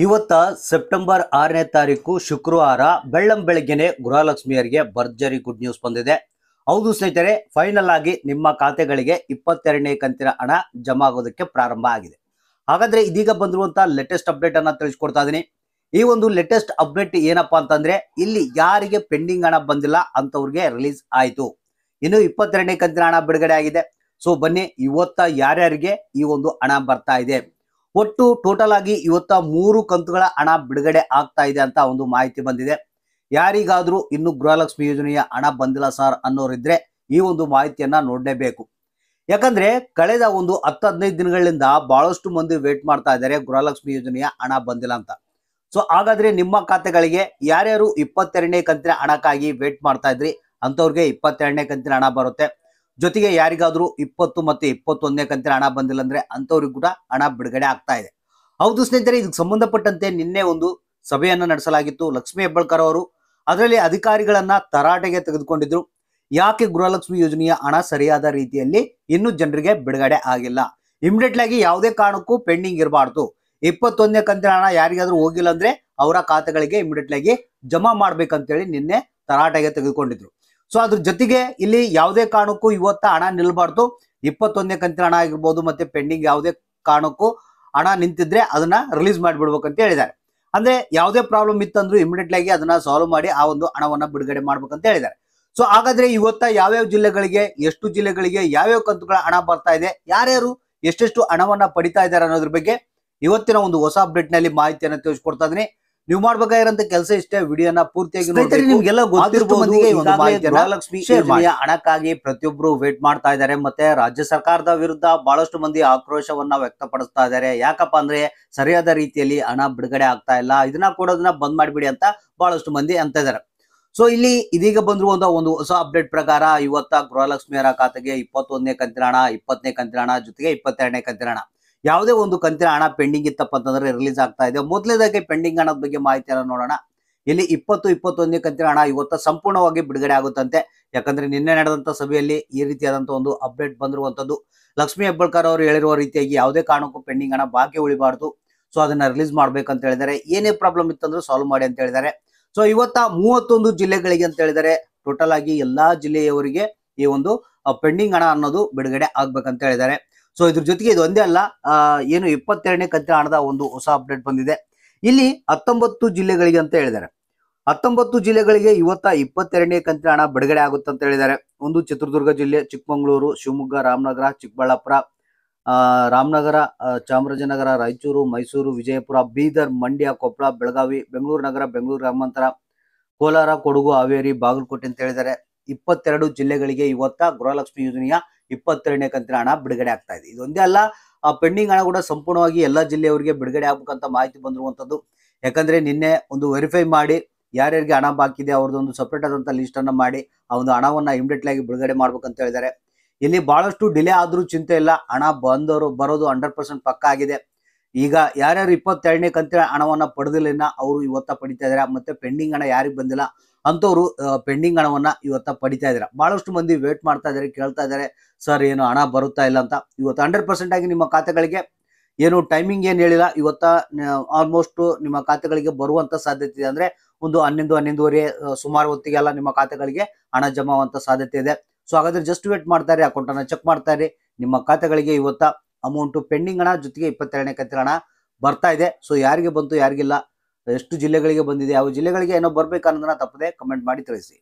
ಇವತ್ತ ಸೆಪ್ಟೆಂಬರ್ 6ನೇ ತಾರೀಕು ಶುಕ್ರವಾರ ಬೆಳ್ಳಂಬೆಳಗ್ಗೆನೆ ಗೃಹಲಕ್ಷ್ಮಿಯರಿಗೆ ಭರ್ಜರಿ ಗುಡ್ ನ್ಯೂಸ್ ಬಂದಿದೆ. ಹೌದು ಸ್ನೇಹಿತರೆ, ಫೈನಲ್ ಆಗಿ ನಿಮ್ಮ ಖಾತೆಗಳಿಗೆ 22ನೇ ಕಂತಿನ ಹಣ ಜಮಾ ಆಗೋದಕ್ಕೆ ಪ್ರಾರಂಭ ಆಗಿದೆ. ಹಾಗಾದ್ರೆ ಇದೀಗ ಬಂದಿರುವಂತಹ ಲೇಟೆಸ್ಟ್ ಅಪ್ಡೇಟ್ ಅನ್ನ ತಿಳಿಸ್ಕೊಡ್ತಾ ಇದೀನಿ. ಈ ಒಂದು ಲೇಟೆಸ್ಟ್ ಅಪ್ಡೇಟ್ ಏನಪ್ಪಾ ಅಂತಂದ್ರೆ, ಇಲ್ಲಿ ಯಾರಿಗೆ ಪೆಂಡಿಂಗ್ ಹಣ ಬಂದಿಲ್ಲ ಅಂತವ್ರಿಗೆ ರಿಲೀಸ್ ಆಯ್ತು. ಇನ್ನು 22ನೇ ಕಂತಿನ ಹಣ ಬಿಡುಗಡೆ ಆಗಿದೆ. ಸೊ ಬನ್ನಿ, ಇವತ್ತ ಯಾರ್ಯಾರಿಗೆ ಈ ಒಂದು ಹಣ ಬರ್ತಾ ಇದೆ, ಒಟ್ಟು ಟೋಟಲ್ ಆಗಿ ಇವತ್ತ 3 ಕಂತುಗಳ ಹಣ ಬಿಡುಗಡೆ ಆಗ್ತಾ ಇದೆ ಅಂತ ಒಂದು ಮಾಹಿತಿ ಬಂದಿದೆ. ಯಾರಿಗಾದ್ರೂ ಇನ್ನು ಗೃಹಲಕ್ಷ್ಮಿ ಯೋಜನೆಯ ಹಣ ಬಂದಿಲ್ಲ ಸರ್ ಅನ್ನೋರಿದ್ರೆ ಈ ಒಂದು ಮಾಹಿತಿಯನ್ನ ನೋಡಲೇಬೇಕು. ಯಾಕಂದ್ರೆ ಕಳೆದ ಒಂದು 10-15 ದಿನಗಳಿಂದ ಬಹಳಷ್ಟು ಮಂದಿ ವೇಟ್ ಮಾಡ್ತಾ ಇದ್ದಾರೆ ಗೃಹಲಕ್ಷ್ಮಿ ಯೋಜನೆಯ ಹಣ ಬಂದಿಲ್ಲ ಅಂತ. ಸೊ ಹಾಗಾದ್ರೆ ನಿಮ್ಮ ಖಾತೆಗಳಿಗೆ ಯಾರ್ಯಾರು 22ನೇ ಕಂತಿನ ಹಣಕ್ಕಾಗಿ ವೇಟ್ ಮಾಡ್ತಾ ಇದ್ರಿ ಅಂತವ್ರಿಗೆ 22ನೇ ಕಂತಿನ ಹಣ ಬರುತ್ತೆ. ಜೊತೆಗೆ ಯಾರಿಗಾದ್ರೂ 20 ಮತ್ತೆ 21ನೇ ಕಂತಿನ ಹಣ ಬಂದಿಲ್ಲ ಅಂದ್ರೆ ಅಂತವ್ರಿಗೆ ಕೂಡ ಹಣ ಬಿಡುಗಡೆ ಆಗ್ತಾ ಇದೆ. ಹೌದು ಸ್ನೇಹಿತರೆ, ಇದಕ್ಕೆ ಸಂಬಂಧಪಟ್ಟಂತೆ ನಿನ್ನೆ ಒಂದು ಸಭೆಯನ್ನ ನಡೆಸಲಾಗಿತ್ತು. ಲಕ್ಷ್ಮೀ ಹೆಬ್ಬಾಳ್ಕರ್ ಅವರು ಅದರಲ್ಲಿ ಅಧಿಕಾರಿಗಳನ್ನ ತರಾಟೆಗೆ ತೆಗೆದುಕೊಂಡಿದ್ರು. ಯಾಕೆ ಗೃಹಲಕ್ಷ್ಮಿ ಯೋಜನೆಯ ಹಣ ಸರಿಯಾದ ರೀತಿಯಲ್ಲಿ ಇನ್ನು ಜನರಿಗೆ ಬಿಡುಗಡೆ ಆಗಿಲ್ಲ, ಇಮಿಡಿಯೇಟ್ ಆಗಿ ಯಾವುದೇ ಕಾರಣಕ್ಕೂ ಪೆಂಡಿಂಗ್ ಇರಬಾರ್ದು, 21ನೇ ಕಂತಿನ ಹಣ ಯಾರಿಗಾದ್ರೂ ಹೋಗಿಲ್ಲ ಅಂದ್ರೆ ಅವರ ಖಾತೆಗಳಿಗೆ ಇಮಿಡಿಯೇಟ್ ಆಗಿ ಜಮಾ ಮಾಡ್ಬೇಕಂತೇಳಿ ನಿನ್ನೆ ತರಾಟೆಗೆ ತೆಗೆದುಕೊಂಡಿದ್ರು. ಸೊ ಅದ್ರ ಜೊತೆಗೆ ಇಲ್ಲಿ ಯಾವುದೇ ಕಾರಣಕ್ಕೂ ಇವತ್ತ ಹಣ ನಿಲ್ಬಾರ್ದು, 21ನೇ ಕಂತಿನ ಹಣ ಆಗಿರ್ಬೋದು ಮತ್ತೆ ಪೆಂಡಿಂಗ್ ಯಾವುದೇ ಕಾರಣಕ್ಕೂ ಹಣ ನಿಂತಿದ್ರೆ ಅದನ್ನ ರಿಲೀಸ್ ಮಾಡಿಬಿಡ್ಬೇಕಂತ ಹೇಳಿದ್ದಾರೆ. ಅಂದ್ರೆ ಯಾವುದೇ ಪ್ರಾಬ್ಲಮ್ ಇತ್ತಂದ್ರೂ ಇಮಿಡಿಯೇಟ್ ಆಗಿ ಅದನ್ನ ಸಾಲ್ವ್ ಮಾಡಿ ಆ ಒಂದು ಹಣವನ್ನ ಬಿಡುಗಡೆ ಮಾಡ್ಬೇಕಂತ ಹೇಳಿದ್ದಾರೆ. ಸೊ ಹಾಗಾದ್ರೆ ಇವತ್ತ ಯಾವ್ಯಾವ ಜಿಲ್ಲೆಗಳಿಗೆ, ಎಷ್ಟು ಜಿಲ್ಲೆಗಳಿಗೆ ಯಾವ್ಯಾವ ಕಂತುಗಳ ಹಣ ಬರ್ತಾ ಇದೆ, ಯಾರ್ಯಾರು ಎಷ್ಟೆಷ್ಟು ಹಣವನ್ನ ಪಡಿತಾ ಇದ್ದಾರೆ ಅನ್ನೋದ್ರ ಬಗ್ಗೆ ಇವತ್ತಿನ ಒಂದು ಹೊಸ ಅಪ್ಡೇಟ್ ನಲ್ಲಿ ಮಾಹಿತಿಯನ್ನು ತಿಳಿಸ್ಕೊಡ್ತಾ ಇದೀನಿ. ನೀವು ಮಾಡ್ಬೇಕಾಗಿರೋಂತ ಕೆಲಸ ಇಷ್ಟೇ, ವಿಡಿಯೋನ ಪೂರ್ತಿಯಾಗಿ ನಿಮ್ಗೆಲ್ಲ ಗೃಹಲಕ್ಷ್ಮಿ ಯೋಜನೆಯ ಹಣಕ್ಕಾಗಿ ಪ್ರತಿಯೊಬ್ರು ವೇಟ್ ಮಾಡ್ತಾ ಇದ್ದಾರೆ. ಮತ್ತೆ ರಾಜ್ಯ ಸರ್ಕಾರದ ವಿರುದ್ಧ ಬಹಳಷ್ಟು ಮಂದಿ ಆಕ್ರೋಶವನ್ನ ವ್ಯಕ್ತಪಡಿಸ್ತಾ ಇದ್ದಾರೆ. ಯಾಕಪ್ಪ ಅಂದ್ರೆ ಸರಿಯಾದ ರೀತಿಯಲ್ಲಿ ಹಣ ಬಿಡುಗಡೆ ಆಗ್ತಾ ಇಲ್ಲ, ಇದನ್ನ ಕೊಡೋದನ್ನ ಬಂದ್ ಮಾಡಿಬಿಡಿ ಅಂತ ಬಹಳಷ್ಟು ಮಂದಿ ಅಂತ ಇದ್ದಾರೆ. ಸೊ ಇಲ್ಲಿ ಇದೀಗ ಬಂದಿರುವಂತಹ ಒಂದು ಹೊಸ ಅಪ್ಡೇಟ್ ಪ್ರಕಾರ ಇವತ್ತ ಗೃಹಲಕ್ಷ್ಮಿಯರ ಖಾತೆಗೆ 21ನೇ ಕಂತಿನ ಹಣ, 20ನೇ ಕಂತಿನ ಹಣ ಜೊತೆಗೆ 22ನೇ ಕಂತಿನ ಹಣ, ಯಾವುದೇ ಒಂದು ಕಂತಿನ ಹಣ ಪೆಂಡಿಂಗ್ ಇತ್ತಪ್ಪ ಅಂತಂದ್ರೆ ರಿಲೀಸ್ ಆಗ್ತಾ ಇದೆ. ಮೊದಲನೇದಾಗಿ ಪೆಂಡಿಂಗ್ ಹಣದ ಬಗ್ಗೆ ಮಾಹಿತಿಯನ್ನು ನೋಡೋಣ. ಇಲ್ಲಿ 21ನೇ ಕಂತಿನ ಹಣ ಇವತ್ತ ಸಂಪೂರ್ಣವಾಗಿ ಬಿಡುಗಡೆ ಆಗುತ್ತಂತೆ. ಯಾಕಂದ್ರೆ ನಿನ್ನೆ ನಡೆದಂತ ಸಭೆಯಲ್ಲಿ ಈ ರೀತಿಯಾದಂತಹ ಒಂದು ಅಪ್ಡೇಟ್ ಬಂದಿರುವಂತದ್ದು. ಲಕ್ಷ್ಮೀ ಹೆಬ್ಬಾಳ್ಕರ್ ಅವರು ಹೇಳಿರುವ ರೀತಿಯಾಗಿ ಯಾವುದೇ ಕಾರಣಕ್ಕೂ ಪೆಂಡಿಂಗ್ ಹಣ ಬಾಕಿ ಉಳಿಬಾರ್ದು, ಸೊ ಅದನ್ನ ರಿಲೀಸ್ ಮಾಡ್ಬೇಕಂತ ಹೇಳಿದ್ದಾರೆ. ಏನೇ ಪ್ರಾಬ್ಲಮ್ ಇತ್ತಂದ್ರೂ ಸಾಲ್ವ್ ಮಾಡಿ ಅಂತ ಹೇಳಿದ್ದಾರೆ. ಸೊ ಇವತ್ತ 31 ಜಿಲ್ಲೆಗಳಿಗೆ ಅಂತ ಹೇಳಿದರೆ ಟೋಟಲ್ ಆಗಿ ಎಲ್ಲಾ ಜಿಲ್ಲೆಯವರಿಗೆ ಈ ಒಂದು ಪೆಂಡಿಂಗ್ ಹಣ ಅನ್ನೋದು ಬಿಡುಗಡೆ ಆಗ್ಬೇಕಂತ ಹೇಳಿದ್ದಾರೆ. ಸೊ ಇದ್ರ ಜೊತೆಗೆ ಇದು ಒಂದೇ ಅಲ್ಲ, ಏನು 22ನೇ ಕಂತಿನ ಹಣದ ಒಂದು ಹೊಸ ಅಪ್ಡೇಟ್ ಬಂದಿದೆ. ಇಲ್ಲಿ 19 ಜಿಲ್ಲೆಗಳಿಗೆ ಅಂತ ಹೇಳಿದ್ದಾರೆ. 19 ಜಿಲ್ಲೆಗಳಿಗೆ ಇವತ್ತ 22ನೇ ಕಂತಿನ ಹಣ ಬಿಡುಗಡೆ ಆಗುತ್ತೆ ಅಂತ ಹೇಳಿದ್ದಾರೆ. ಒಂದು ಚಿತ್ರದುರ್ಗ ಜಿಲ್ಲೆ, ಚಿಕ್ಕಮಗಳೂರು, ಶಿವಮೊಗ್ಗ, ರಾಮನಗರ, ಚಿಕ್ಕಬಳ್ಳಾಪುರ, ರಾಮನಗರ, ಚಾಮರಾಜನಗರ, ರಾಯಚೂರು, ಮೈಸೂರು, ವಿಜಯಪುರ, ಬೀದರ್, ಮಂಡ್ಯ, ಕೊಪ್ಪಳ, ಬೆಳಗಾವಿ, ಬೆಂಗಳೂರು ನಗರ, ಬೆಂಗಳೂರು ಗ್ರಾಮಾಂತರ, ಕೋಲಾರ, ಕೊಡಗು, ಹಾವೇರಿ, ಬಾಗಲಕೋಟೆ ಅಂತ ಹೇಳಿದ್ದಾರೆ. 22 ಜಿಲ್ಲೆಗಳಿಗೆ ಇವತ್ತ ಗೃಹಲಕ್ಷ್ಮಿ ಯೋಜನೆಯ 22ನೇ ಕಂತಿನ ಹಣ ಬಿಡುಗಡೆ ಆಗ್ತಾ ಇದೆ. ಇದೊಂದೇ ಅಲ್ಲ, ಪೆಂಡಿಂಗ್ ಹಣ ಕೂಡ ಸಂಪೂರ್ಣವಾಗಿ ಎಲ್ಲಾ ಜಿಲ್ಲೆಯವರಿಗೆ ಬಿಡುಗಡೆ ಆಗ್ಬೇಕಂತ ಮಾಹಿತಿ ಬಂದಿರುವಂತದ್ದು. ಯಾಕಂದ್ರೆ ನಿನ್ನೆ ಒಂದು ವೆರಿಫೈ ಮಾಡಿ ಯಾರ್ಯಾರಿಗೆ ಹಣ ಬಾಕಿ ಇದೆ ಅವ್ರದ್ದೊಂದು ಸಪರೇಟ್ ಆದಂತ ಲಿಸ್ಟ್ ಅನ್ನ ಮಾಡಿ ಆ ಒಂದು ಹಣವನ್ನ ಇಮಿಡಿಯೇಟ್ ಆಗಿ ಬಿಡುಗಡೆ ಮಾಡ್ಬೇಕಂತ ಹೇಳಿದ್ದಾರೆ. ಇಲ್ಲಿ ಬಹಳಷ್ಟು ಡಿಲೇ ಆದ್ರೂ ಚಿಂತೆ ಇಲ್ಲ, ಹಣ ಬರೋದು 100% ಪಕ್ಕ ಆಗಿದೆ. ಈಗ ಯಾರ್ಯಾರು 22ನೇ ಕಂತಿನ ಹಣವನ್ನ ಪಡೆದಿಲ್ಲ ಅವರು ಇವತ್ತ ಪಡಿತಾ ಇದಾರೆ. ಮತ್ತೆ ಪೆಂಡಿಂಗ್ ಹಣ ಯಾರಿಗೆ ಬಂದಿಲ್ಲ ಅಂತವ್ರು ಪೆಂಡಿಂಗ್ ಹಣವನ್ನ ಇವತ್ತ ಪಡಿತಾ ಇದಾರೆ. ಬಹಳಷ್ಟು ಮಂದಿ ವೇಟ್ ಮಾಡ್ತಾ ಇದಾರೆ, ಕೇಳ್ತಾ ಇದಾರೆ ಸರ್ ಏನು ಹಣ ಬರುತ್ತಾ ಇಲ್ಲ ಅಂತ. ಇವತ್ತು 100% ಆಗಿ ನಿಮ್ಮ ಖಾತೆಗಳಿಗೆ ಏನು ಟೈಮಿಂಗ್ ಏನ್ ಹೇಳಿಲ್ಲ, ಇವತ್ತ ಆಲ್ಮೋಸ್ಟ್ ನಿಮ್ಮ ಖಾತೆಗಳಿಗೆ ಬರುವಂತ ಸಾಧ್ಯತೆ ಇದೆ. ಅಂದ್ರೆ ಒಂದು 11-11:30 ಸುಮಾರು ಹೊತ್ತಿಗೆಲ್ಲ ನಿಮ್ಮ ಖಾತೆಗಳಿಗೆ ಹಣ ಜಮಾ ಆಗುವಂತ ಸಾಧ್ಯತೆ ಇದೆ. ಸೊ ಹಾಗಾದ್ರೆ ಜಸ್ಟ್ ವೇಟ್ ಮಾಡ್ತಾ ಇರಿ, ಅಕೌಂಟ್ ಅನ್ನ ಚೆಕ್ ಮಾಡ್ತಾ ಇರಿ. ನಿಮ್ಮ ಖಾತೆಗಳಿಗೆ ಇವತ್ತ ಅಮೌಂಟ್ ಪೆಂಡಿಂಗ್ ಹಣ ಜೊತೆಗೆ 22ನೇ ಕಂತಿನ ಹಣ ಬರ್ತಾ ಇದೆ. ಸೊ ಯಾರಿಗೆ ಬಂತು ಯಾರಿಗಿಲ್ಲ, ಎಷ್ಟು ಜಿಲ್ಲೆಗಳಿಗೆ ಬಂದಿದೆ, ಯಾವ ಜಿಲ್ಲೆಗಳಿಗೆ ಏನೋ ಬರ್ಬೇಕು ಅನ್ನೋದನ್ನ ತಪ್ಪದೆ ಕಮೆಂಟ್ ಮಾಡಿ ತಿಳಿಸಿ.